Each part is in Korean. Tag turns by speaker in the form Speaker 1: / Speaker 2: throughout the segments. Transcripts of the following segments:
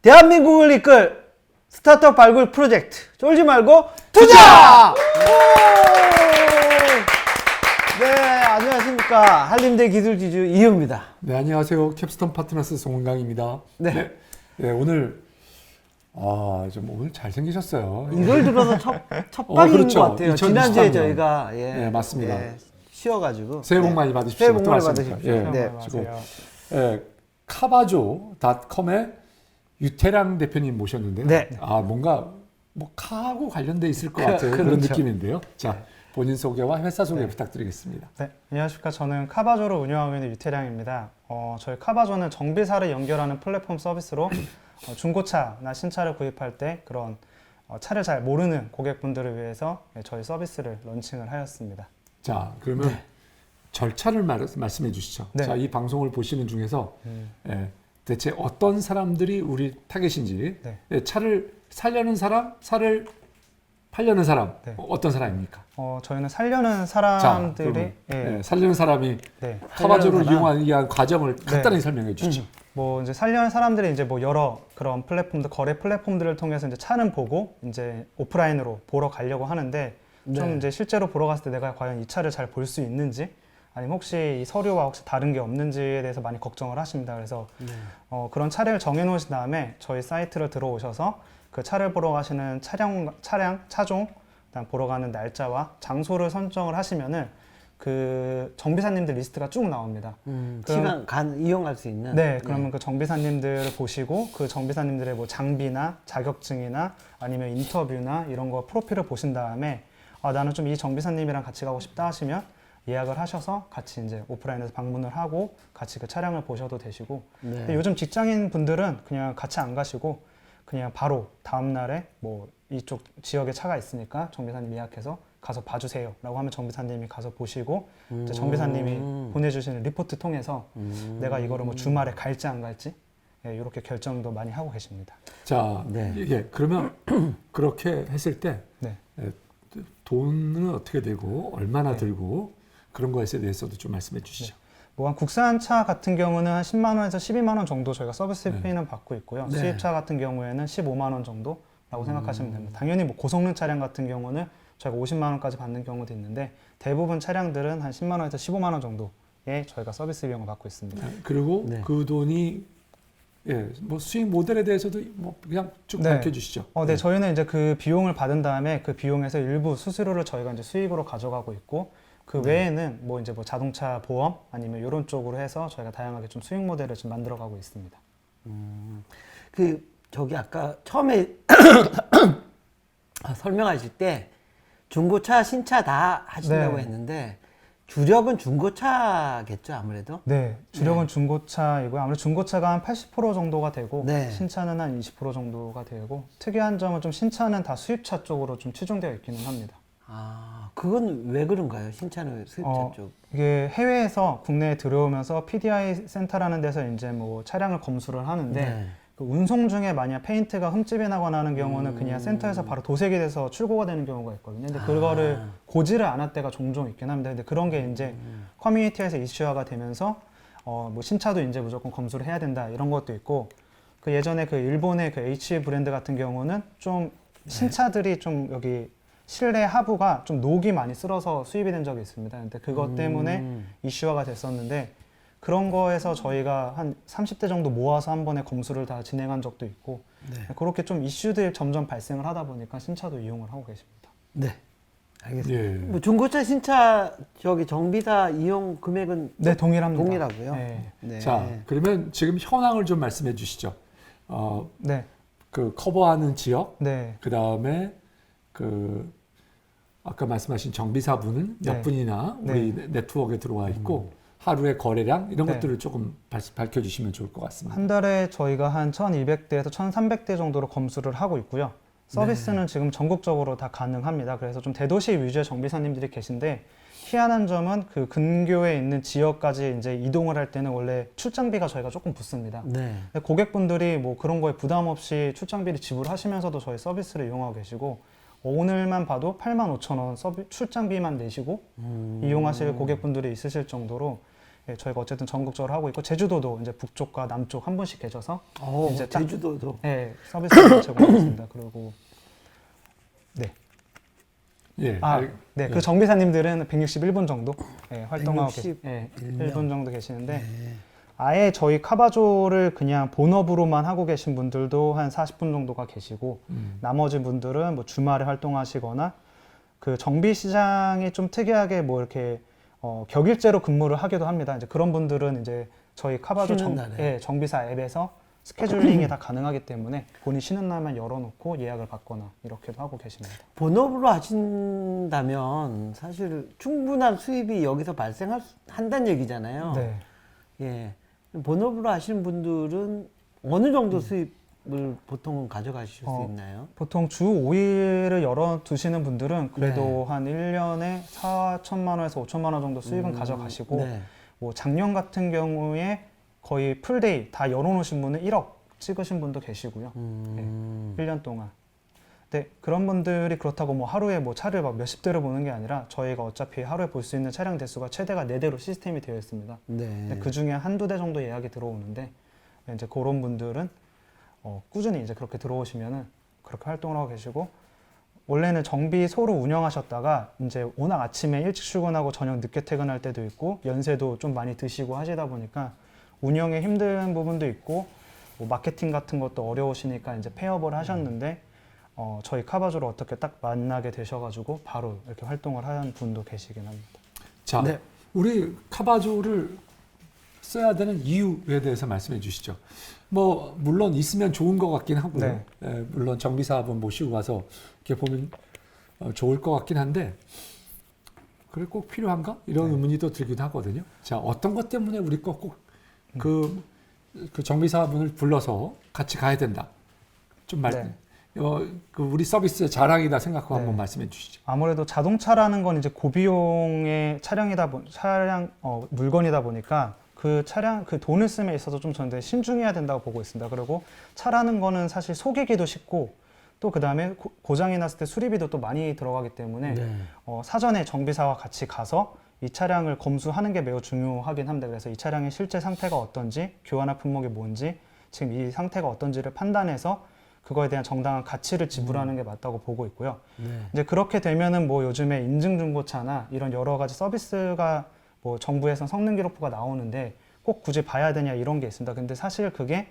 Speaker 1: 대한민국을 이끌 스타트업 발굴 프로젝트 쫄지 말고 투자! 네, 안녕하십니까. 한림대 기술지주 이효입니다.
Speaker 2: 네, 안녕하세요. 캡스톤 파트너스 송은강입니다.
Speaker 1: 네.
Speaker 2: 네, 오늘 좀 오늘 잘생기셨어요.
Speaker 1: 이걸 들어서 첫 방인
Speaker 2: 그렇죠.
Speaker 1: 것 같아요.
Speaker 2: 2023년.
Speaker 1: 지난주에 저희가
Speaker 2: 네, 맞습니다.
Speaker 1: 쉬어가지고
Speaker 2: 새해 복 많이 받으십시오.
Speaker 1: 새해 복 많이
Speaker 2: 어떡하십니까?
Speaker 1: 받으십시오.
Speaker 2: 예.
Speaker 1: 네.
Speaker 2: 지금 카바조닷컴의 유태량 대표님 모셨는데요.
Speaker 1: 네.
Speaker 2: 뭔가 카하고 관련돼 있을 것 같은 그런
Speaker 1: 그렇죠.
Speaker 2: 느낌인데요. 자, 본인 소개와 회사 소개 부탁드리겠습니다.
Speaker 3: 네, 안녕하십니까. 저는 카바조를 운영하고 있는 유태량입니다. 저희 카바조는 정비사를 연결하는 플랫폼 서비스로 중고차나 신차를 구입할 때 그런 차를 잘 모르는 고객분들을 위해서 저희 서비스를 런칭을 하였습니다.
Speaker 2: 자, 그러면 절차를 말씀해 주시죠.
Speaker 3: 네.
Speaker 2: 자, 이 방송을 보시는 중에서 대체 어떤 사람들이 우리 타겟인지,
Speaker 3: 네.
Speaker 2: 차를 살려는 사람, 차를 팔려는 사람,
Speaker 3: 네.
Speaker 2: 어떤 사람입니까?
Speaker 3: 저희는 살려는 사람들이
Speaker 2: 살려는 사람이
Speaker 3: 네.
Speaker 2: 카바조를
Speaker 1: 사람.
Speaker 2: 이용하기 위한 과정을 간단히 설명해 주시죠.
Speaker 3: 이제 살려는 사람들이 이제 여러 그런 플랫폼들, 거래 플랫폼들을 통해서 이제 차는 보고 이제 오프라인으로 보러 가려고 하는데 좀 이제 실제로 보러 갔을 때 내가 과연 이 차를 잘 볼 수 있는지 아니면 혹시 이 서류와 혹시 다른 게 없는지에 대해서 많이 걱정을 하십니다. 그래서 그런 차량을 정해 놓으신 다음에 저희 사이트를 들어오셔서 그 차를 보러 가시는 차종, 그다음 보러 가는 날짜와 장소를 선정을 하시면은 그 정비사님들 리스트가 쭉 나옵니다.
Speaker 1: 시간 이용할 수 있는.
Speaker 3: 네, 그러면 그 정비사님들을 보시고 그 정비사님들의 뭐 장비나 자격증이나 아니면 인터뷰나 이런 거 프로필을 보신 다음에 나는 좀 이 정비사님이랑 같이 가고 싶다 하시면 예약을 하셔서 같이 이제 오프라인에서 방문을 하고 같이 그 차량을 보셔도 되시고 근데 요즘 직장인 분들은 그냥 같이 안 가시고 그냥 바로 다음 날에 뭐 이쪽 지역에 차가 있으니까 정비사님 예약해서 가서 봐주세요 라고 하면 정비사님이 가서 보시고 이제 정비사님이 보내주시는 리포트 통해서 내가 이거를 뭐 주말에 갈지 안 갈지 이렇게 결정도 많이 하고 계십니다.
Speaker 2: 자, 그러면 그렇게 했을 때
Speaker 3: 네.
Speaker 2: 돈은 어떻게 되고 얼마나 들고 그런 것에 대해서도 좀 말씀해 주시죠.
Speaker 3: 한 국산차 같은 경우는 한 10만 원에서 12만 원 정도 저희가 서비스 피는 받고 있고요. 수입차 같은 경우에는 15만 원 정도라고 생각하시면 됩니다. 당연히 뭐 고성능 차량 같은 경우는 저희가 50만 원까지 받는 경우도 있는데 대부분 차량들은 한 10만 원에서 15만 원 정도에 저희가 서비스 비용을 받고 있습니다.
Speaker 2: 그리고 그 돈이 뭐 수익 모델에 대해서도 뭐 그냥 쭉 밝혀주시죠.
Speaker 3: 네, 저희는 이제 그 비용을 받은 다음에 그 비용에서 일부 수수료를 저희가 이제 수익으로 가져가고 있고 그 외에는 뭐 이제 뭐 자동차 보험 아니면 이런 쪽으로 해서 저희가 다양하게 좀 수익 모델을 좀 만들어가고 있습니다.
Speaker 1: 저기 아까 처음에 설명하실 때 중고차, 신차 다 하신다고 했는데 주력은 중고차겠죠, 아무래도?
Speaker 3: 네, 주력은 중고차이고요. 아무래도 중고차가 한 80% 정도가 되고 신차는 한 20% 정도가 되고 특이한 점은 좀 신차는 다 수입차 쪽으로 좀 치중되어 있기는 합니다.
Speaker 1: 그건 왜 그런가요? 신차는 수입차 쪽.
Speaker 3: 이게 해외에서 국내에 들어오면서 PDI 센터라는 데서 이제 뭐 차량을 검수를 하는데 그 운송 중에 만약 페인트가 흠집이 나거나 하는 경우는 그냥 센터에서 바로 도색이 돼서 출고가 되는 경우가 있거든요. 근데 그거를 고지를 안 할 때가 종종 있긴 합니다. 근데 그런 게 이제 커뮤니티에서 이슈화가 되면서 뭐 신차도 이제 무조건 검수를 해야 된다 이런 것도 있고 그 예전에 그 일본의 그 H 브랜드 같은 경우는 좀 신차들이 좀 여기 실내 하부가 좀 녹이 많이 쓸어서 수입이 된 적이 있습니다. 근데 그것 때문에 이슈화가 됐었는데 그런 거에서 저희가 한 30대 정도 모아서 한 번에 검수를 다 진행한 적도 있고 그렇게 좀 이슈들이 점점 발생을 하다 보니까 신차도 이용을 하고 계십니다.
Speaker 1: 네, 알겠습니다. 뭐 중고차, 신차 저기 정비사 이용 금액은
Speaker 3: 동일합니다.
Speaker 1: 동일하고요.
Speaker 2: 자, 그러면 지금 현황을 좀 말씀해 주시죠. 그 커버하는 지역, 그 다음에 그 아까 말씀하신 정비사분은 몇 분이나 우리 네트워크에 들어와 있고 하루의 거래량 이런 것들을 조금 밝혀주시면 좋을 것 같습니다.
Speaker 3: 한 달에 저희가 한 1,200대에서 1,300대 정도로 검수를 하고 있고요. 서비스는 지금 전국적으로 다 가능합니다. 그래서 좀 대도시 위주의 정비사님들이 계신데 희한한 점은 그 근교에 있는 지역까지 이제 이동을 할 때는 원래 출장비가 저희가 조금 붙습니다. 근데 고객분들이 뭐 그런 거에 부담 없이 출장비를 지불하시면서도 저희 서비스를 이용하고 계시고 오늘만 봐도 85,000원 출장비만 내시고 이용하실 고객분들이 있으실 정도로 예, 저희가 어쨌든 전국적으로 하고 있고 제주도도 이제 북쪽과 남쪽 한 분씩 계셔서 이제 딱,
Speaker 1: 제주도도
Speaker 3: 예, 서비스를 제공하고 있습니다. 그리고 네.
Speaker 2: 예.
Speaker 3: 네, 그 정비사님들은 161분 정도 활동하고
Speaker 1: 161
Speaker 3: 1분 정도 계시는데
Speaker 1: 네.
Speaker 3: 아예 저희 카바조를 그냥 본업으로만 하고 계신 분들도 한 40분 정도가 계시고 나머지 분들은 뭐 주말에 활동하시거나 그 정비 시장이 좀 특이하게 뭐 이렇게 격일제로 근무를 하기도 합니다. 이제 그런 분들은 이제 저희 카바조 정비사 앱에서 스케줄링이 다 가능하기 때문에 본인 쉬는 날만 열어놓고 예약을 받거나 이렇게도 하고 계십니다.
Speaker 1: 본업으로 하신다면 사실 충분한 수입이 여기서 발생한다는 얘기잖아요.
Speaker 3: 네.
Speaker 1: 예. 본업으로 하시는 분들은 어느 정도 수입을 보통은 가져가실 수 있나요?
Speaker 3: 보통 주 5일을 열어두시는 분들은 그래도 한 1년에 4천만 원에서 5천만 원 정도 수익은 가져가시고
Speaker 1: 네.
Speaker 3: 뭐 작년 같은 경우에 거의 풀데이 다 열어놓으신 분은 1억 찍으신 분도 계시고요. 네, 1년 동안. 근데 그런 분들이 그렇다고 뭐 하루에 뭐 차를 막 몇십 대를 보는 게 아니라 저희가 어차피 하루에 볼 수 있는 차량 대수가 최대가 4대로 시스템이 되어 있습니다.
Speaker 1: 네.
Speaker 3: 그 중에 한두 대 정도 예약이 들어오는데 이제 그런 분들은 꾸준히 이제 그렇게 들어오시면은 그렇게 활동을 하고 계시고 원래는 정비소로 운영하셨다가 이제 워낙 아침에 일찍 출근하고 저녁 늦게 퇴근할 때도 있고 연세도 좀 많이 드시고 하시다 보니까 운영에 힘든 부분도 있고 뭐 마케팅 같은 것도 어려우시니까 이제 폐업을 하셨는데 저희 카바조를 어떻게 딱 만나게 되셔가지고 바로 이렇게 활동을 하는 분도 계시긴 합니다.
Speaker 2: 자, 네. 우리 카바조를 써야 되는 이유에 대해서 말씀해 주시죠. 뭐 물론 있으면 좋은 것 같긴 하고요.
Speaker 3: 네.
Speaker 2: 예, 물론 정비사분 모시고 가서 이렇게 보면 좋을 것 같긴 한데 그래 꼭 필요한가? 이런 의문이 또 들기도 하거든요. 자, 어떤 것 때문에 우리 꼭 그 정비사분을 불러서 같이 가야 된다. 좀 그 우리 서비스의 자랑이다 생각하고 한번 말씀해 주시죠.
Speaker 3: 아무래도 자동차라는 건 이제 고비용의 물건이다 보니까 그 차량, 그 돈을 씀에 있어서 좀 저는 신중해야 된다고 보고 있습니다. 그리고 차라는 거는 사실 속이기도 쉽고 또 그 다음에 고장이 났을 때 수리비도 또 많이 들어가기 때문에 사전에 정비사와 같이 가서 이 차량을 검수하는 게 매우 중요하긴 합니다. 그래서 이 차량의 실제 상태가 어떤지, 교환할 품목이 뭔지, 지금 이 상태가 어떤지를 판단해서 그거에 대한 정당한 가치를 지불하는 게 맞다고 보고 있고요. 이제 그렇게 되면은 뭐 요즘에 인증중고차나 이런 여러 가지 서비스가 뭐 정부에서 성능 기록부가 나오는데 꼭 굳이 봐야 되냐 이런 게 있습니다. 근데 사실 그게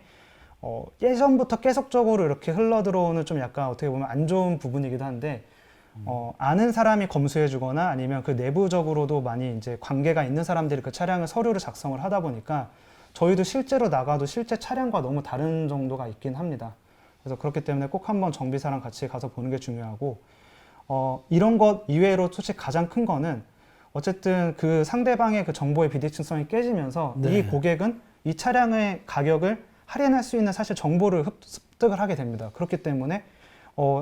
Speaker 3: 예전부터 계속적으로 이렇게 흘러 들어오는 좀 약간 어떻게 보면 안 좋은 부분이기도 한데 아는 사람이 검수해 주거나 아니면 그 내부적으로도 많이 이제 관계가 있는 사람들이 그 차량을 서류를 작성을 하다 보니까 저희도 실제로 나가도 실제 차량과 너무 다른 정도가 있긴 합니다. 그래서 그렇기 때문에 꼭 한번 정비사랑 같이 가서 보는 게 중요하고 이런 것 이외로 솔직히 가장 큰 거는 어쨌든 그 상대방의 그 정보의 비대칭성이 깨지면서 이 고객은 이 차량의 가격을 할인할 수 있는 사실 정보를 습득을 하게 됩니다. 그렇기 때문에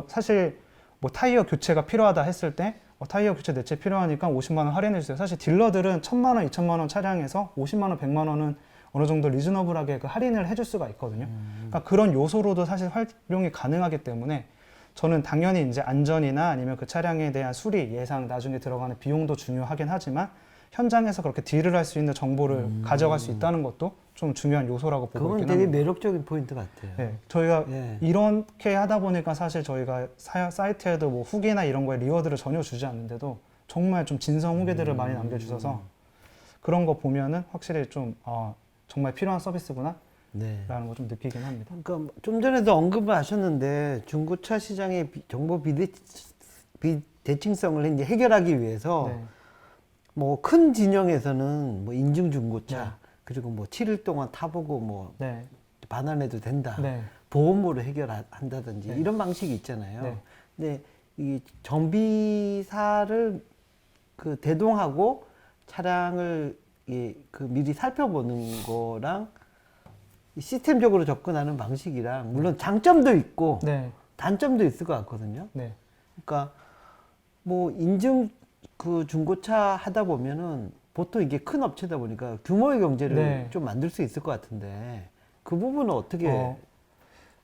Speaker 3: 사실 뭐 타이어 교체가 필요하다 했을 때 타이어 교체 내 차 필요하니까 50만 원 할인해 주세요. 사실 딜러들은 1,000만 원, 2,000만 원 차량에서 50만 원, 100만 원은 어느 정도 리즈너블하게 그 할인을 해줄 수가 있거든요. 그러니까 그런 요소로도 사실 활용이 가능하기 때문에 저는 당연히 이제 안전이나 아니면 그 차량에 대한 수리, 예상, 나중에 들어가는 비용도 중요하긴 하지만 현장에서 그렇게 딜을 할 수 있는 정보를 가져갈 수 있다는 것도 좀 중요한 요소라고 보고
Speaker 1: 그건
Speaker 3: 있긴
Speaker 1: 되게
Speaker 3: 합니다.
Speaker 1: 매력적인 포인트 같아요.
Speaker 3: 네, 저희가 이렇게 하다 보니까 사실 저희가 사이트에도 뭐 후기나 이런 거에 리워드를 전혀 주지 않는데도 정말 좀 진성 후기들을 많이 남겨주셔서 그런 거 보면은 확실히 좀 정말 필요한 서비스구나 라는 거 좀 느끼긴 합니다.
Speaker 1: 그러니까 좀 전에도 언급을 하셨는데 중고차 시장의 정보 비대칭성을 이제 해결하기 위해서 뭐 큰 진영에서는 뭐 인증 중고차 그리고 뭐 7일 동안 타보고 뭐 반환해도 된다. 보험으로 해결한다든지 이런 방식이 있잖아요. 근데 이 정비사를 그 대동하고 차량을 그 미리 살펴보는 거랑 시스템적으로 접근하는 방식이랑 물론 장점도 있고 단점도 있을 것 같거든요. 그러니까 뭐 인증 그 중고차 하다 보면은 보통 이게 큰 업체다 보니까 규모의 경제를 좀 만들 수 있을 것 같은데 그 부분은 어떻게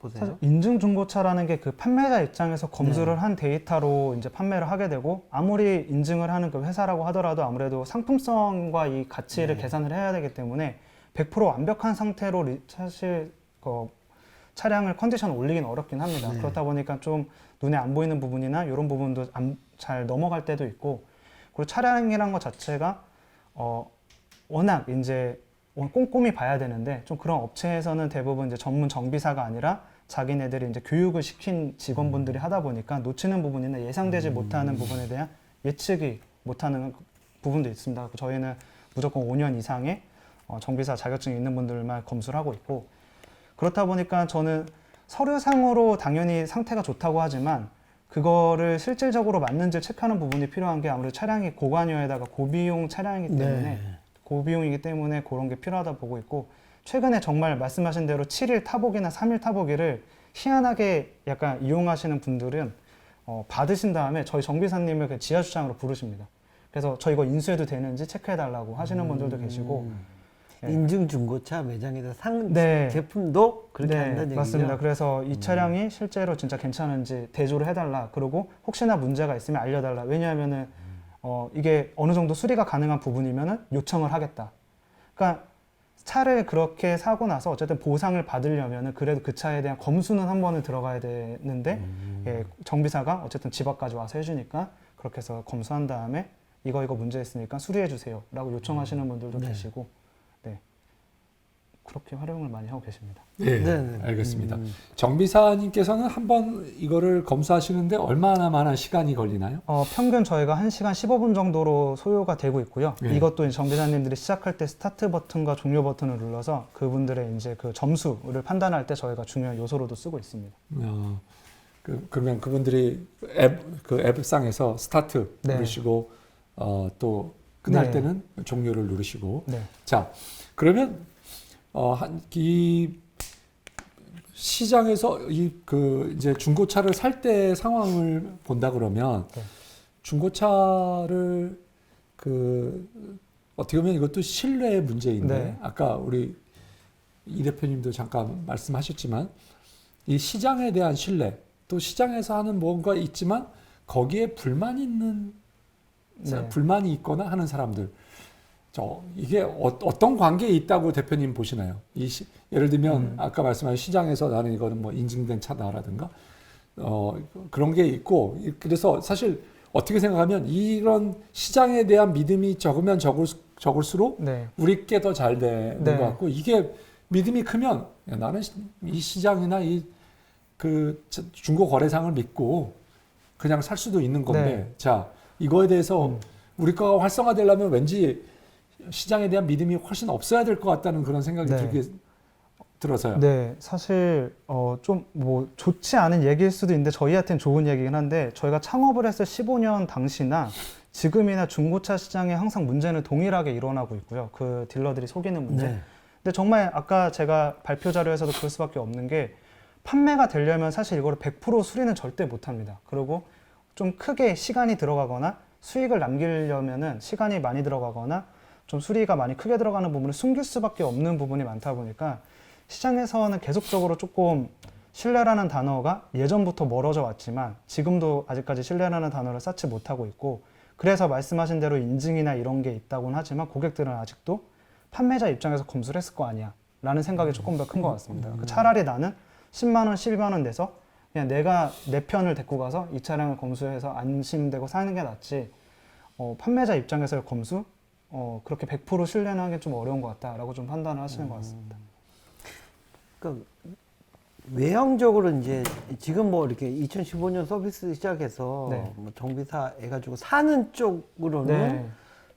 Speaker 1: 보세요?
Speaker 3: 사실 인증 중고차라는 게 그 판매자 입장에서 검수를 한 데이터로 이제 판매를 하게 되고, 아무리 인증을 하는 그 회사라고 하더라도 아무래도 상품성과 이 가치를 계산을 해야 되기 때문에 100% 완벽한 상태로 사실 차량을 컨디션을 올리긴 어렵긴 합니다. 그렇다 보니까 좀 눈에 안 보이는 부분이나 이런 부분도 잘 넘어갈 때도 있고, 그리고 차량이란 것 자체가 워낙 이제 꼼꼼히 봐야 되는데, 좀 그런 업체에서는 대부분 이제 전문 정비사가 아니라 자기네들이 이제 교육을 시킨 직원분들이 하다 보니까 놓치는 부분이나 예상되지 못하는 부분에 대한 예측이 못하는 부분도 있습니다. 저희는 무조건 5년 이상의 정비사 자격증이 있는 분들만 검수를 하고 있고, 그렇다 보니까 저는 서류상으로 당연히 상태가 좋다고 하지만 그거를 실질적으로 맞는지 체크하는 부분이 필요한 게, 아무래도 차량이 고관여에다가 고비용 차량이기 때문에 고비용이기 때문에 그런 게 필요하다 보고 있고, 최근에 정말 말씀하신 대로 7일 타보기나 3일 타보기를 희한하게 약간 이용하시는 분들은 받으신 다음에 저희 정비사님을 그 지하 주차장으로 부르십니다. 그래서 저 이거 인수해도 되는지 체크해달라고 하시는 분들도 계시고.
Speaker 1: 인증 중고차 매장에서 산
Speaker 3: 네.
Speaker 1: 제품도 그렇게 한다는 얘기죠?
Speaker 3: 맞습니다. 그래서 이 차량이 실제로 진짜 괜찮은지 대조를 해달라. 그리고 혹시나 문제가 있으면 알려달라. 왜냐하면은 이게 어느 정도 수리가 가능한 부분이면은 요청을 하겠다. 그러니까 차를 그렇게 사고 나서 어쨌든 보상을 받으려면은 그래도 그 차에 대한 검수는 한 번은 들어가야 되는데, 정비사가 어쨌든 집 앞까지 와서 해주니까 그렇게 해서 검수한 다음에 이거 문제 있으니까 수리해 주세요 라고 요청하시는 분들도 계시고, 그렇게 활용을 많이 하고 계십니다.
Speaker 2: 네, 알겠습니다. 정비사님께서는 한번 이거를 검수하시는데 얼마나 많은 시간이 걸리나요?
Speaker 3: 평균 저희가 1시간 15분 정도로 소요가 되고 있고요. 이것도 정비사님들이 시작할 때 스타트 버튼과 종료 버튼을 눌러서 그분들의 이제 그 점수를 판단할 때 저희가 중요한 요소로도 쓰고 있습니다.
Speaker 2: 그러면 그분들이 앱상에서 스타트 누르시고 또 끝날 때는 종료를 누르시고. 자, 그러면 이 시장에서 이제 중고차를 살 때 상황을 본다 그러면 중고차를 어떻게 보면 이것도 신뢰의 문제인데, 아까 우리 이 대표님도 잠깐 말씀하셨지만 이 시장에 대한 신뢰, 또 시장에서 하는 뭔가 있지만 거기에 불만이 있거나 하는 사람들, 이게 어떤 관계에 있다고 대표님 보시나요? 예를 들면 아까 말씀하신 시장에서 나는 이거는 뭐 인증된 차다라든가 그런 게 있고, 그래서 사실 어떻게 생각하면 이런 시장에 대한 믿음이 적으면 적을수록 우리께 더 잘 되는 것 같고, 이게 믿음이 크면 나는 이 시장이나 그 중고 거래상을 믿고 그냥 살 수도 있는 건데, 자, 이거에 대해서 우리 거가 활성화되려면 왠지 시장에 대한 믿음이 훨씬 없어야 될 것 같다는 그런 생각이 들어서요.
Speaker 3: 네, 사실 좀 뭐 좋지 않은 얘기일 수도 있는데 저희한테는 좋은 얘기긴 한데, 저희가 창업을 했을 15년 당시나 지금이나 중고차 시장에 항상 문제는 동일하게 일어나고 있고요. 그 딜러들이 속이는 문제. 근데 정말 아까 제가 발표 자료에서도 그럴 수밖에 없는 게, 판매가 되려면 사실 이거를 100% 수리는 절대 못 합니다. 그리고 좀 크게 시간이 들어가거나 수익을 남기려면은 시간이 많이 들어가거나 좀 수리가 많이 크게 들어가는 부분을 숨길 수밖에 없는 부분이 많다 보니까, 시장에서는 계속적으로 조금 신뢰라는 단어가 예전부터 멀어져 왔지만 지금도 아직까지 신뢰라는 단어를 쌓지 못하고 있고, 그래서 말씀하신 대로 인증이나 이런 게 있다고는 하지만 고객들은 아직도 판매자 입장에서 검수를 했을 거 아니야 라는 생각이 조금 더 큰 것 같습니다. 차라리 나는 10만 원, 12만 원 내서 그냥 내가 내 편을 데리고 가서 이 차량을 검수해서 안심되고 사는 게 낫지, 판매자 입장에서의 검수? 그렇게 100% 신뢰는 하기 좀 어려운 것 같다라고 좀 판단을 하시는 것 같습니다.
Speaker 1: 그러니까 외형적으로 이제 지금 뭐 이렇게 2015년 서비스 시작해서 뭐 정비사 해가지고 사는 쪽으로는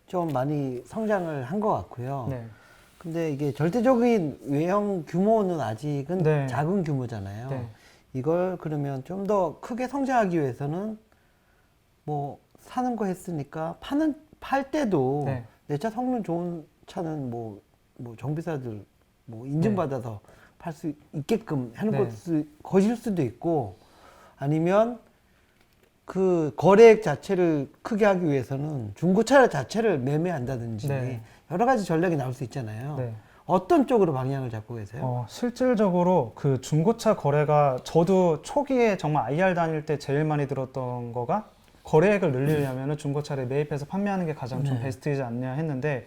Speaker 1: 좀 많이 성장을 한 것 같고요. 근데 이게 절대적인 외형 규모는 아직은 작은 규모잖아요. 이걸 그러면 좀 더 크게 성장하기 위해서는 뭐 사는 거 했으니까 팔 때도 내 차 성능 좋은 차는 뭐 정비사들 뭐 인증받아서 팔 수 있게끔 하는 것일 수도 있고, 아니면 그 거래액 자체를 크게 하기 위해서는 중고차 자체를 매매한다든지 여러 가지 전략이 나올 수 있잖아요. 어떤 쪽으로 방향을 잡고 계세요?
Speaker 3: 실질적으로 그 중고차 거래가 저도 초기에 정말 IR 다닐 때 제일 많이 들었던 거가 거래액을 늘리려면 중고차를 매입해서 판매하는 게 가장 좀 베스트이지 않냐 했는데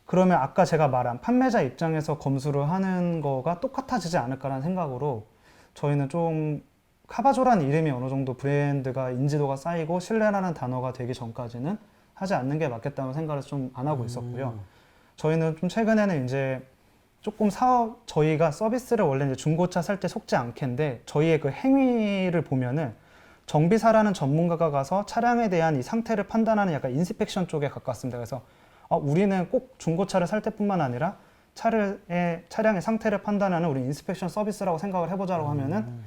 Speaker 3: 그러면 아까 제가 말한 판매자 입장에서 검수를 하는 거가 똑같아지지 않을까라는 생각으로 저희는 좀 카바조라는 이름이 어느 정도 브랜드가 인지도가 쌓이고 신뢰라는 단어가 되기 전까지는 하지 않는 게 맞겠다는 생각을 좀 안 하고 있었고요. 저희는 좀 최근에는 이제 조금 저희가 서비스를 원래 이제 중고차 살 때 속지 않겠는데 저희의 그 행위를 보면은 정비사라는 전문가가 가서 차량에 대한 이 상태를 판단하는 약간 인스펙션 쪽에 가깝습니다. 그래서 우리는 꼭 중고차를 살 때뿐만 아니라 차량의 상태를 판단하는 우리 인스펙션 서비스라고 생각을 해보자고 하면은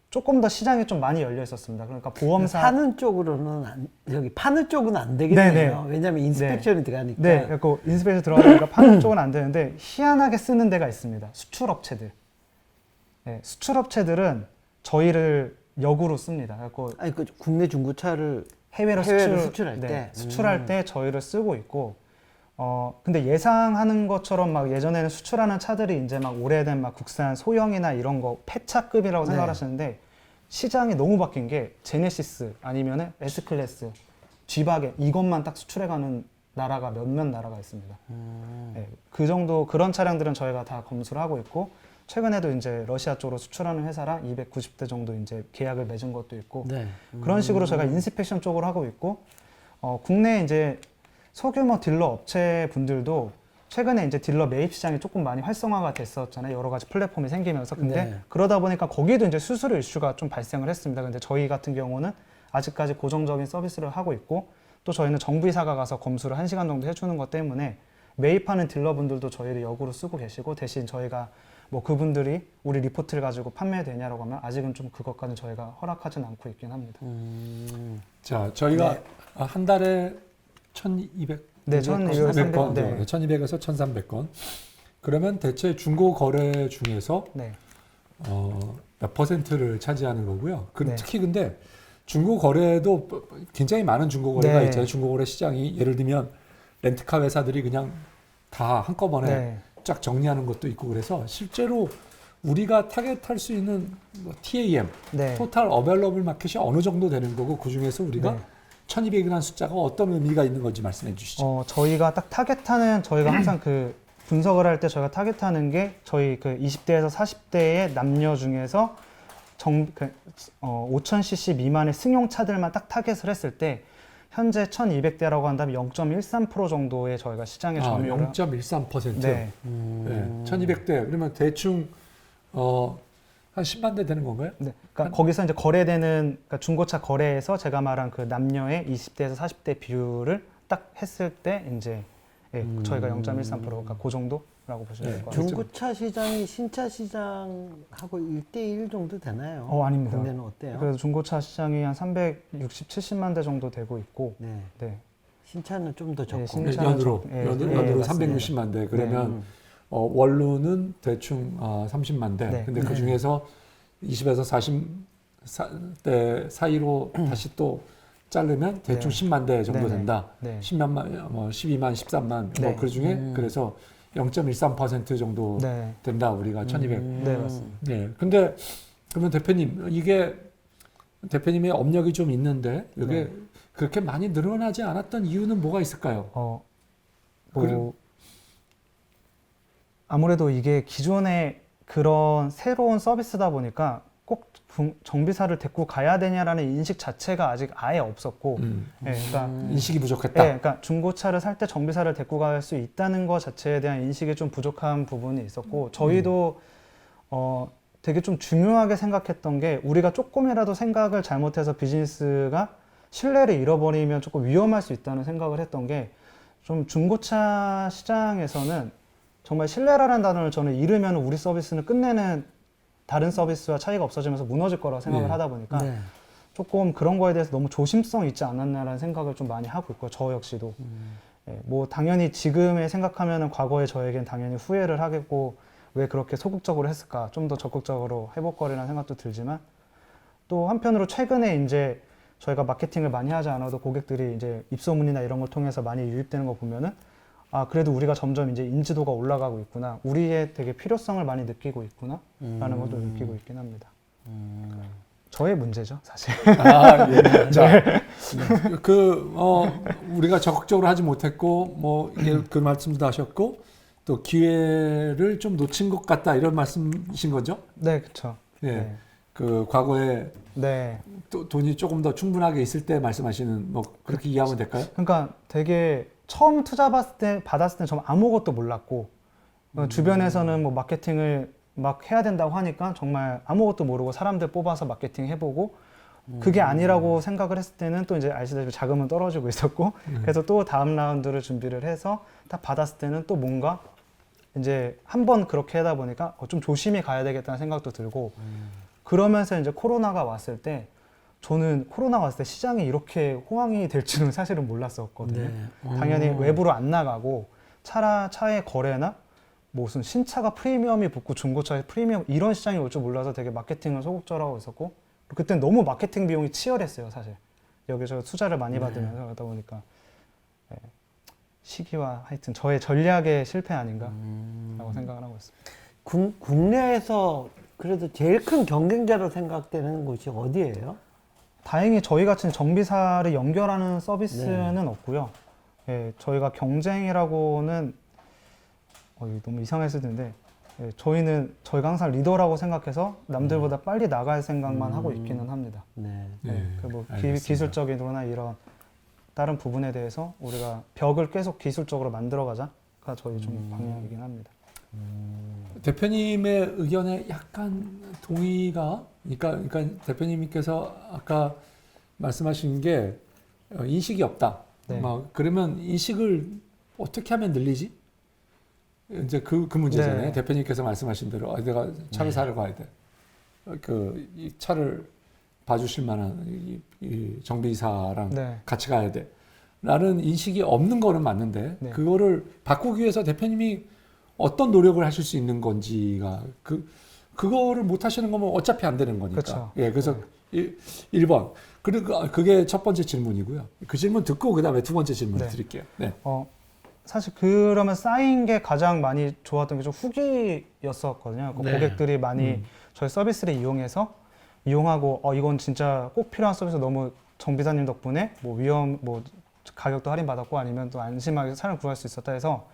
Speaker 3: 조금 더 시장이 좀 많이 열려 있었습니다. 그러니까 보험사
Speaker 1: 파는 쪽으로는 파는 쪽은 안 되겠네요. 왜냐하면 인스펙션이 들어가니까.
Speaker 3: 네, 그래서 인스펙션 들어가니까 파는 쪽은 안 되는데 희한하게 쓰는 데가 있습니다. 수출업체들. 네, 수출업체들은 저희를 역으로 씁니다. 그래서
Speaker 1: 아니 그 국내 중고차를
Speaker 3: 해외로
Speaker 1: 수출할 때
Speaker 3: 수출할 때 저희를 쓰고 있고. 근데 예상하는 것처럼 막 예전에는 수출하는 차들이 이제 막 오래된 막 국산 소형이나 이런 거 폐차급이라고 생각을 하시는데 시장이 너무 바뀐 게 제네시스 아니면은 S클래스, G바겐 이것만 딱 수출해가는 나라가 몇몇 나라가 있습니다. 네, 그 정도 그런 차량들은 저희가 다 검수를 하고 있고 최근에도 이제 러시아 쪽으로 수출하는 회사랑 290대 정도 이제 계약을 맺은 것도 있고 그런 식으로 저희가 인스펙션 쪽으로 하고 있고 국내 이제 소규모 딜러 업체 분들도 최근에 이제 딜러 매입 시장이 조금 많이 활성화가 됐었잖아요. 여러 가지 플랫폼이 생기면서. 근데 그러다 보니까 거기도 이제 수수료 이슈가 좀 발생을 했습니다. 근데 저희 같은 경우는 아직까지 고정적인 서비스를 하고 있고 또 저희는 정비사가 가서 검수를 1시간 정도 해주는 것 때문에 매입하는 딜러분들도 저희를 역으로 쓰고 계시고 대신 저희가 뭐 그분들이 우리 리포트를 가지고 판매되냐라고 하면 아직은 좀 그것까지는 저희가 허락하진 않고 있긴 합니다.
Speaker 2: 자, 저희가 한 달에 1,200,
Speaker 3: 네, 1,200건,
Speaker 2: 네. 1,200에서 1,300건. 그러면 대체 중고 거래 중에서 몇 퍼센트를 차지하는 거고요. 특히 근데 중고 거래도 굉장히 많은 중고 거래가 있잖아요. 중고 거래 시장이 예를 들면 렌트카 회사들이 그냥 다 한꺼번에 쫙 정리하는 것도 있고 그래서 실제로 우리가 타겟할 수 있는 TAM, 토탈 어벨러블 마켓이 어느 정도 되는 거고 그 중에서 우리가 1,200이라는 숫자가 어떤 의미가 있는 건지 말씀해 주시죠. 저희가 딱 타겟하는 저희가 항상 그 분석을 할 때 저희가 타겟하는 게 저희 그 20대에서 40대의 남녀 중에서 5,000cc 미만의 승용차들만 딱 타겟을 했을 때 현재 1,200대라고 한다면 0.13% 정도의 저희가 시장의 점유율을 0.13%. 네. 1,200대. 그러면 대충 한 10만 대 되는 건가요?
Speaker 3: 네. 그러니까 거기서 이제 거래되는 그러니까 중고차 거래에서 제가 말한 그 남녀의 20대에서 40대 비율을 딱 했을 때 이제 저희가 0.13% 그러니까 그 정도라고 보시면 될 것 같아요.
Speaker 1: 중고차 시장이 신차 시장하고 1대1 정도 되나요?
Speaker 3: 아닙니다.
Speaker 1: 국내는 어때요?
Speaker 3: 그래서 중고차 시장이 한 360, 70만 대 정도 되고 있고
Speaker 1: 신차는 좀 더 적고
Speaker 2: 연으로 360만 대. 그러면 원로는 대충 30만 대. 근데 그 중에서 20에서 40대 사이로 다시 또 자르면 대충 10만 대 정도 된다. 10만, 12만, 13만 그 중에 그래서 0.13% 정도 된다. 우리가 1,200.
Speaker 3: 네, 맞습니다.
Speaker 2: 네. 근데 그러면 대표님 이게 대표님의 업력이 좀 있는데 이게 그렇게 많이 늘어나지 않았던 이유는 뭐가 있을까요?
Speaker 3: 아무래도 이게 기존에 그런 새로운 서비스다 보니까 꼭 정비사를 데리고 가야 되냐라는 인식 자체가 아직 아예 없었고, 그러니까
Speaker 2: 인식이 부족했다.
Speaker 3: 그러니까 중고차를 살 때 정비사를 데리고 갈 수 있다는 것 자체에 대한 인식이 좀 부족한 부분이 있었고, 저희도 되게 좀 중요하게 생각했던 게 우리가 조금이라도 생각을 잘못해서 비즈니스가 신뢰를 잃어버리면 조금 위험할 수 있다는 생각을 했던 게 좀 중고차 시장에서는 정말 신뢰라는 단어를 저는 잃으면 우리 서비스는 끝내는 다른 서비스와 차이가 없어지면서 무너질 거라고 생각을 하다 보니까 조금 그런 거에 대해서 너무 조심성 있지 않았나라는 생각을 좀 많이 하고 있고 저 역시도 뭐 당연히 지금에 생각하면은 과거에 저에겐 당연히 후회를 하겠고 왜 그렇게 소극적으로 했을까 좀 더 적극적으로 해볼 거라는 생각도 들지만 또 한편으로 최근에 이제 저희가 마케팅을 많이 하지 않아도 고객들이 이제 입소문이나 이런 걸 통해서 많이 유입되는 거 보면은 그래도 우리가 점점 이제 인지도가 올라가고 있구나. 우리의 되게 필요성을 많이 느끼고 있구나. 라는 것도 느끼고 있긴 합니다. 저의 문제죠, 사실.
Speaker 2: 예. 자, 우리가 적극적으로 하지 못했고, 그 말씀도 하셨고, 또 기회를 좀 놓친 것 같다, 이런 말씀이신 거죠?
Speaker 3: 네, 그쵸.
Speaker 2: 예.
Speaker 3: 네.
Speaker 2: 그 과거에
Speaker 3: 네.
Speaker 2: 또 돈이 조금 더 충분하게 있을 때 말씀하시는 그렇게 이해하면 될까요?
Speaker 3: 그러니까 되게 처음 받았을 때는 정말 아무것도 몰랐고 주변에서는 뭐 마케팅을 막 해야 된다고 하니까 정말 아무것도 모르고 사람들 뽑아서 마케팅 해보고 그게 아니라고 생각을 했을 때는 또 이제 아시다시피 자금은 떨어지고 있었고 그래서 또 다음 라운드를 준비를 해서 딱 받았을 때는 또 뭔가 이제 한번 그렇게 하다 보니까 좀 조심히 가야 되겠다는 생각도 들고 그러면서 이제 코로나가 왔을 때 저는 코로나가 왔을 때 시장이 이렇게 호황이 될 줄은 사실은 몰랐었거든요.
Speaker 1: 네.
Speaker 3: 당연히 외부로 안 나가고 차의 거래나 무슨 신차가 프리미엄이 붙고 중고차에 프리미엄 이런 시장이 올 줄 몰라서 되게 마케팅을 소극적으로 있었고 그때는 너무 마케팅 비용이 치열했어요, 사실. 여기서 투자를 많이 받으면서 그러다 보니까 네. 시기와 하여튼 저의 전략의 실패 아닌가라고 생각을 하고 있습니다.
Speaker 1: 국내에서 그래도 제일 큰 경쟁자로 생각되는 곳이 어디예요?
Speaker 3: 다행히 저희 같은 정비사를 연결하는 서비스는 없고요. 예, 저희가 경쟁이라고는 이거 너무 이상했을 텐데 저희가 항상 리더라고 생각해서 남들보다 빨리 나갈 생각만 하고 있기는 합니다.
Speaker 1: 네.
Speaker 3: 기술적이거나 이런 다른 부분에 대해서 우리가 벽을 계속 기술적으로 만들어가자가 저희 좀 방향이긴 합니다.
Speaker 2: 대표님의 의견에 약간 동의가, 그러니까 대표님께서 아까 말씀하신 게 인식이 없다.
Speaker 3: 네.
Speaker 2: 그러면 인식을 어떻게 하면 늘리지? 이제 그 문제잖아요.
Speaker 3: 네.
Speaker 2: 대표님께서 말씀하신 대로 내가 차를 사러 가야 돼. 이 차를 봐주실 만한 이 정비사랑
Speaker 3: 네.
Speaker 2: 같이 가야 돼. 라는 인식이 없는 거는 맞는데
Speaker 3: 네.
Speaker 2: 그거를 바꾸기 위해서 대표님이 어떤 노력을 하실 수 있는 건지가 그거를 못 하시는 거면 어차피 안 되는 거니까.
Speaker 3: 그쵸.
Speaker 2: 예, 그래서 1번. 그리고 그게 첫 번째 질문이고요. 그 질문 듣고 그다음에 두 번째 질문
Speaker 3: 네.
Speaker 2: 드릴게요. 네.
Speaker 3: 사실 그러면 쌓인 게 가장 많이 좋았던 게 좀 후기였었거든요.
Speaker 1: 네.
Speaker 3: 고객들이 많이 저희 서비스를 이용하고 이건 진짜 꼭 필요한 서비스 너무 정비사님 덕분에 뭐 가격도 할인받았고 아니면 또 안심하게 차를 구할 수 있었다 해서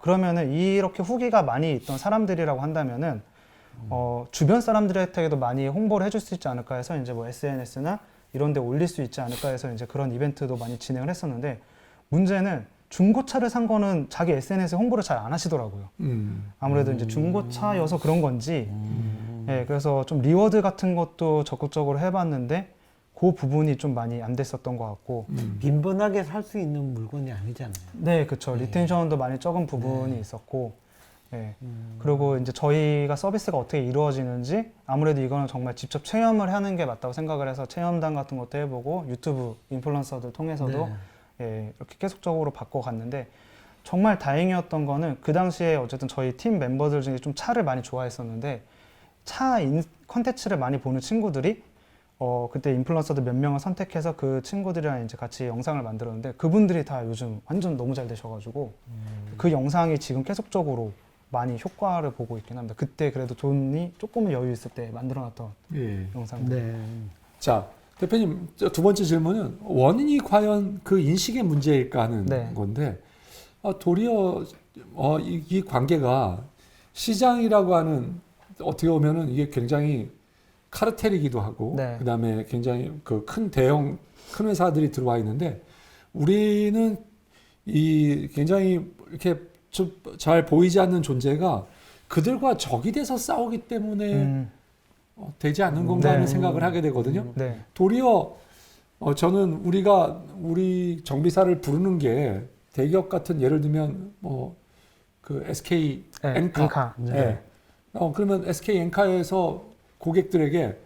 Speaker 3: 그러면은 이렇게 후기가 많이 있던 사람들이라고 한다면은 주변 사람들한테도 많이 홍보를 해줄 수 있지 않을까 해서 이제 뭐 SNS나 이런 데 올릴 수 있지 않을까 해서 이제 그런 이벤트도 많이 진행을 했었는데 문제는 중고차를 산 거는 자기 SNS에 홍보를 잘 안 하시더라고요. 아무래도 이제 중고차여서 그런 건지 예, 그래서 좀 리워드 같은 것도 적극적으로 해봤는데 그 부분이 좀 많이 안 됐었던 것 같고
Speaker 1: 빈번하게 살 수 있는 물건이 아니잖아요.
Speaker 3: 네, 그렇죠. 리텐션도 많이 적은 부분이 있었고 예. 그리고 이제 저희가 서비스가 어떻게 이루어지는지 아무래도 이거는 정말 직접 체험을 하는 게 맞다고 생각을 해서 체험단 같은 것도 해보고 유튜브 인플루언서들 통해서도 예, 이렇게 계속적으로 바꿔갔는데 정말 다행이었던 거는 그 당시에 어쨌든 저희 팀 멤버들 중에 좀 차를 많이 좋아했었는데 컨텐츠를 많이 보는 친구들이 그때 인플루언서들 몇 명을 선택해서 그 친구들이랑 이제 같이 영상을 만들었는데 그분들이 다 요즘 완전 너무 잘 되셔가지고 그 영상이 지금 계속적으로 많이 효과를 보고 있긴 합니다. 그때 그래도 돈이 조금 여유 있을 때 만들어놨던 영상들.
Speaker 1: 네.
Speaker 2: 자, 대표님 두 번째 질문은 원인이 과연 그 인식의 문제일까 하는 건데 도리어 이 관계가 시장이라고 하는 어떻게 보면은 이게 굉장히 카르텔이기도 하고 그다음에 굉장히 큰 회사들이 들어와 있는데 우리는 이 굉장히 이렇게 좀 잘 보이지 않는 존재가 그들과 적이 돼서 싸우기 때문에 되지 않는 건가 하는 생각을 하게 되거든요. 도리어 저는 우리 정비사를 부르는 게 대기업 같은 예를 들면 그 SK 엔카. 그러면 SK 엔카에서 고객들에게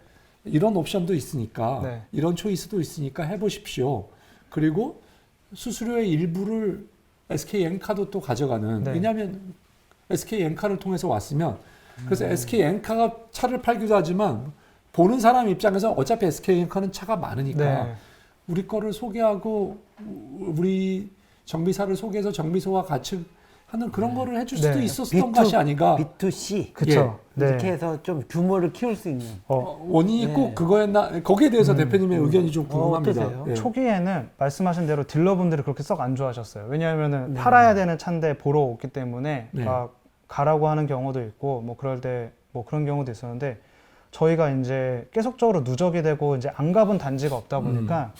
Speaker 2: 이런 옵션도 있으니까 이런 초이스도 있으니까 해보십시오. 그리고 수수료의 일부를 SK 엔카도 또 가져가는 왜냐하면 SK 엔카를 통해서 왔으면 그래서 SK 엔카가 차를 팔기도 하지만 보는 사람 입장에서 어차피 SK 엔카는 차가 많으니까 우리 거를 소개하고 우리 정비사를 소개해서 정비소와 같이 하는 그런 거를 해줄 수도
Speaker 3: 네.
Speaker 2: 있었던 것이 아닌가.
Speaker 1: B2C.
Speaker 3: 그쵸. 네.
Speaker 1: 이렇게 해서 좀 규모를 키울 수 있는.
Speaker 2: 원인이
Speaker 1: 네.
Speaker 2: 꼭 그거였나? 거기에 대해서 대표님의 의견이 좀 궁금합니다.
Speaker 1: 어떠세요?
Speaker 2: 예.
Speaker 3: 초기에는 말씀하신 대로 딜러분들이 그렇게 썩 안 좋아하셨어요. 왜냐하면은 팔아야 되는 차인데 보러 오기 때문에
Speaker 2: 네.
Speaker 3: 가라고 하는 경우도 있고 뭐 그럴 때 뭐 그런 경우도 있었는데 저희가 이제 계속적으로 누적이 되고 이제 안 가본 단지가 없다 보니까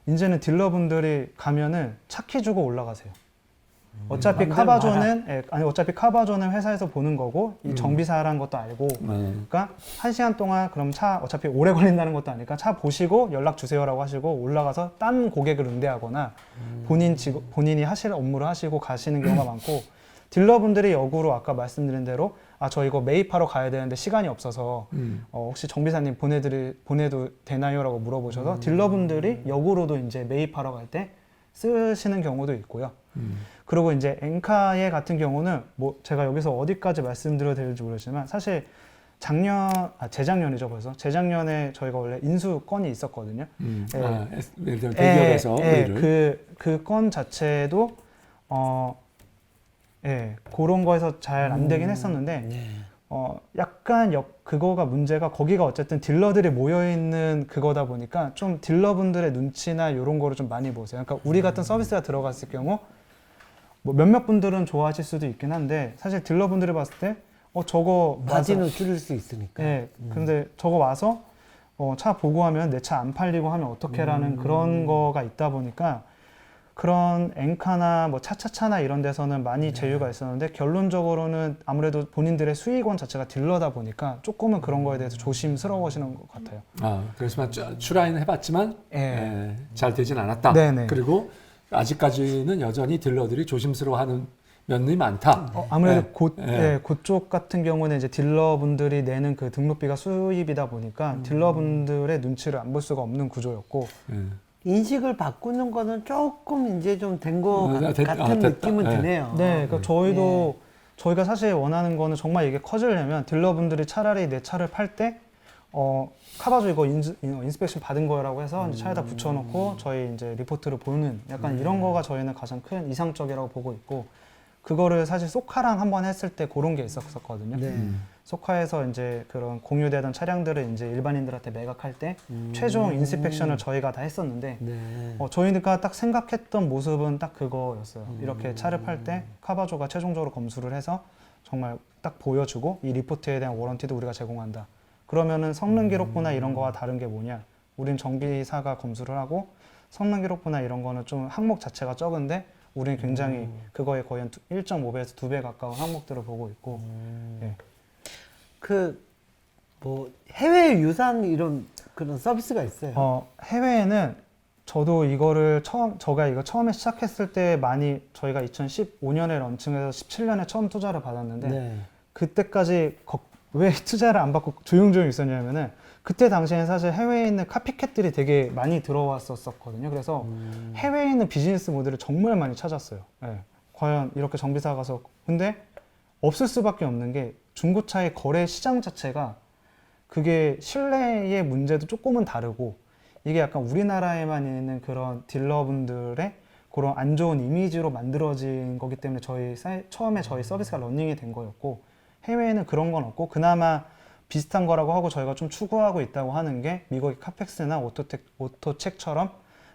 Speaker 3: 이제는 딜러분들이 가면은 차 키 주고 올라가세요. 어차피
Speaker 1: 맘대로
Speaker 3: 카바존은 어차피 카바존은 회사에서 보는 거고 이 정비사라는 것도 알고 그러니까 1시간 동안 그럼 차 어차피 오래 걸린다는 것도 아니까 차 보시고 연락 주세요라고 하시고 올라가서 딴 고객을 응대하거나 본인이 하실 업무를 하시고 가시는 경우가 많고 딜러분들이 역으로 아까 말씀드린 대로 저 이거 매입하러 가야 되는데 시간이 없어서 혹시 정비사님 보내도 되나요?라고 물어보셔서 딜러분들이 역으로도 이제 매입하러 갈 때 쓰시는 경우도 있고요. 그리고 이제 엔카의 같은 경우는 뭐 제가 여기서 어디까지 말씀드려도 될지 모르겠지만 사실 재작년이죠 벌써. 재작년에 저희가 원래 인수건이 있었거든요.
Speaker 2: 대기업에서
Speaker 3: 그 건 자체도 그런 거에서 잘 안 되긴 했었는데 약간 그거가 문제가 거기가 어쨌든 딜러들이 모여있는 그거다 보니까 좀 딜러분들의 눈치나 이런 거를 좀 많이 보세요. 그러니까 우리 같은 서비스가 들어갔을 경우 뭐 몇몇 분들은 좋아하실 수도 있긴 한데 사실 딜러분들이 봤을 때 저거
Speaker 1: 마진을 줄일 수 있으니까.
Speaker 3: 근데 저거 와서 차 보고 하면 내 차 안 팔리고 하면 어떡해라는 그런 거가 있다 보니까 그런 엔카나 뭐 차차차나 이런 데서는 많이 제휴가 있었는데 결론적으로는 아무래도 본인들의 수익원 자체가 딜러다 보니까 조금은 그런 거에 대해서 조심스러워하시는 것 같아요.
Speaker 2: 그렇지만 추라인 해봤지만 잘 되진 않았다.
Speaker 3: 네네.
Speaker 2: 그리고 아직까지는 여전히 딜러들이 조심스러워하는 면이 많다.
Speaker 3: 아무래도 그쪽 같은 경우는 이제 딜러분들이 내는 그 등록비가 수입이다 보니까 딜러분들의 눈치를 안 볼 수가 없는 구조였고.
Speaker 1: 인식을 바꾸는 거는 조금 이제 좀 된 거 같은 느낌은 드네요.
Speaker 3: 네, 그러니까 저희가 사실 원하는 거는 정말 이게 커지려면 딜러분들이 차라리 내 차를 팔 때 카바조 이거 인스펙션 받은 거라고 해서 이제 차에다 붙여놓고 저희 이제 리포트를 보는 약간 이런 거가 저희는 가장 큰 이상적이라고 보고 있고 그거를 사실 소카랑 한번 했을 때 그런 게 있었거든요. 소카에서 이제 그런 공유되던 차량들을 이제 일반인들한테 매각할 때 최종 인스펙션을 저희가 다 했었는데 저희가 딱 생각했던 모습은 딱 그거였어요. 이렇게 차를 팔 때 카바조가 최종적으로 검수를 해서 정말 딱 보여주고 이 리포트에 대한 워런티도 우리가 제공한다. 그러면은 성능 기록부나 이런 거와 다른 게 뭐냐? 우린 정비사가 검수를 하고 성능 기록부나 이런 거는 좀 항목 자체가 적은데 우리는 굉장히 그거에 거의 한 1.5배에서 2배 가까운 항목들을 보고 있고
Speaker 1: 뭐 해외 유산 이런 그런 서비스가 있어요.
Speaker 3: 해외에는 저도 저가 이거 처음에 시작했을 때 많이 저희가 2015년에 런칭해서 17년에 처음 투자를 받았는데 그때까지 왜 투자를 안 받고 조용조용 있었냐면은 그때 당시에는 사실 해외에 있는 카피캣들이 되게 많이 들어왔었거든요. 그래서 해외에 있는 비즈니스 모델을 정말 많이 찾았어요. 과연 이렇게 정비사 가서 근데 없을 수밖에 없는 게 중고차의 거래 시장 자체가 그게 신뢰의 문제도 조금은 다르고 이게 약간 우리나라에만 있는 그런 딜러분들의 그런 안 좋은 이미지로 만들어진 거기 때문에 처음에 저희 서비스가 러닝이 된 거였고 해외에는 그런 건 없고 그나마 비슷한 거라고 하고 저희가 좀 추구하고 있다고 하는 게 미국의 카펙스나 오토책처럼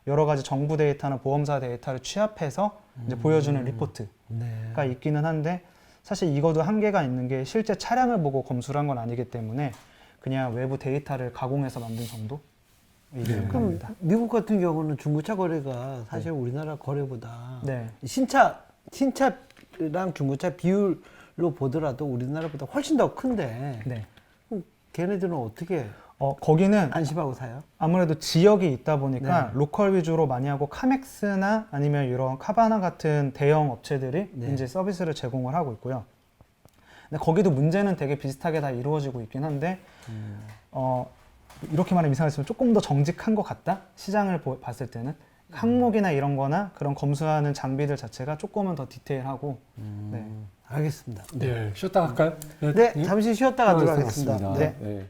Speaker 3: 여러 가지 정부 데이터나 보험사 데이터를 취합해서 이제 보여주는 리포트가 있기는 한데 사실 이것도 한계가 있는 게 실제 차량을 보고 검수를 한 건 아니기 때문에 그냥 외부 데이터를 가공해서 만든 정도?
Speaker 1: 그럼 미국 같은 경우는 중고차 거래가 사실 우리나라 거래보다 신차랑 중고차 비율로 보더라도 우리나라보다 훨씬 더 큰데 그럼 걔네들은 어떻게
Speaker 3: 거기는
Speaker 1: 안심하고 사요?
Speaker 3: 아무래도 지역이 있다 보니까 로컬 위주로 많이 하고 카맥스나 아니면 이런 카바나 같은 대형 업체들이 이제 서비스를 제공을 하고 있고요. 근데 거기도 문제는 되게 비슷하게 다 이루어지고 있긴 한데 이렇게 말하면 이상했지만 조금 더 정직한 것 같다? 시장을 봤을 때는 항목이나 이런 거나 그런 검수하는 장비들 자체가 조금은 더 디테일하고
Speaker 1: 알겠습니다.
Speaker 2: 쉬었다 갈까요?
Speaker 1: 잠시 쉬었다 가도록 하겠습니다.
Speaker 2: 네.